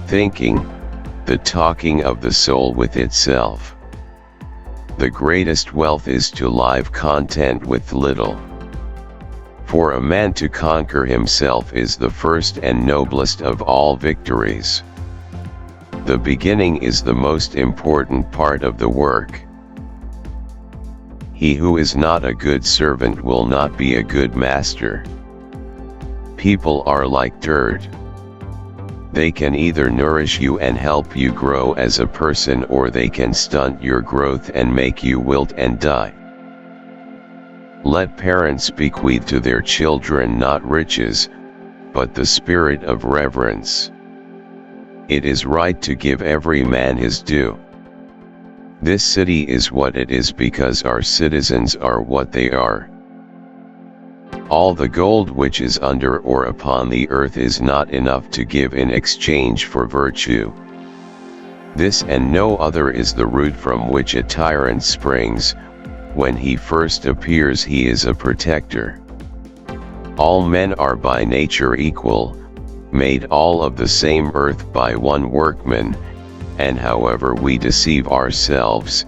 thinking, the talking of the soul with itself. The greatest wealth is to live content with little. For a man to conquer himself is the first and noblest of all victories. The beginning is the most important part of the work. He who is not a good servant will not be a good master. People are like dirt. They can either nourish you and help you grow as a person, or they can stunt your growth and make you wilt and die. Let parents bequeath to their children not riches, but the spirit of reverence. It is right to give every man his due. This city is what it is because our citizens are what they are. All the gold which is under or upon the earth is not enough to give in exchange for virtue. This and no other is the root from which a tyrant springs. When he first appears, he is a protector. All men are by nature equal, made all of the same earth by one workman, and however we deceive ourselves,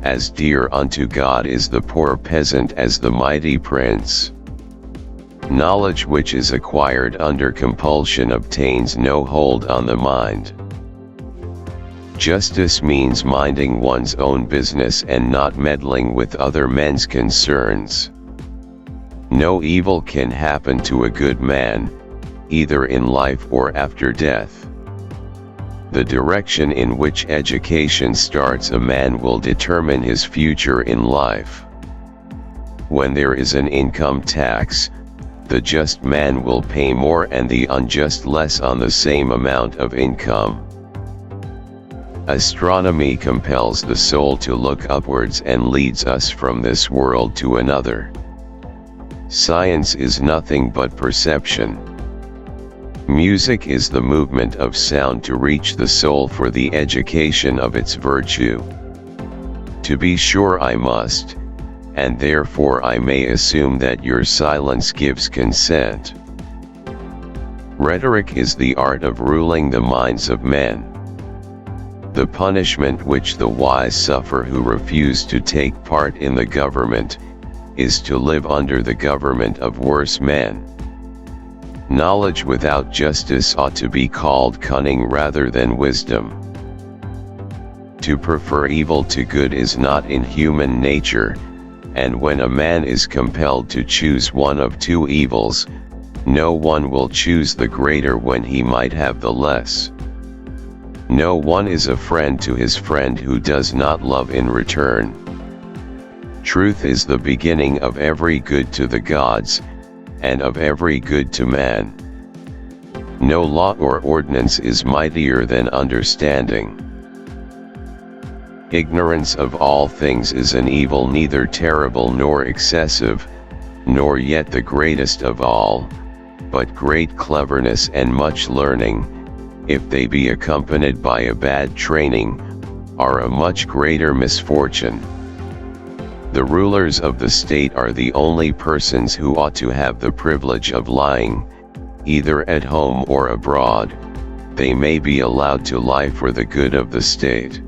as dear unto God is the poor peasant as the mighty prince. Knowledge which is acquired under compulsion obtains no hold on the mind. Justice means minding one's own business and not meddling with other men's concerns. No evil can happen to a good man, either in life or after death. The direction in which education starts a man will determine his future in life. When there is an income tax, the just man will pay more and the unjust less on the same amount of income. Astronomy compels the soul to look upwards and leads us from this world to another. Science is nothing but perception. Music is the movement of sound to reach the soul for the education of its virtue. To be sure I must, and therefore I may assume that your silence gives consent. Rhetoric is the art of ruling the minds of men. The punishment which the wise suffer who refuse to take part in the government, is to live under the government of worse men. Knowledge without justice ought to be called cunning rather than wisdom. To prefer evil to good is not in human nature, and when a man is compelled to choose one of two evils, no one will choose the greater when he might have the less. No one is a friend to his friend who does not love in return. Truth is the beginning of every good to the gods, and of every good to man. No law or ordinance is mightier than understanding. Ignorance of all things is an evil neither terrible nor excessive, nor yet the greatest of all, but great cleverness and much learning, if they be accompanied by a bad training, are a much greater misfortune. The rulers of the state are the only persons who ought to have the privilege of lying, either at home or abroad. They may be allowed to lie for the good of the state.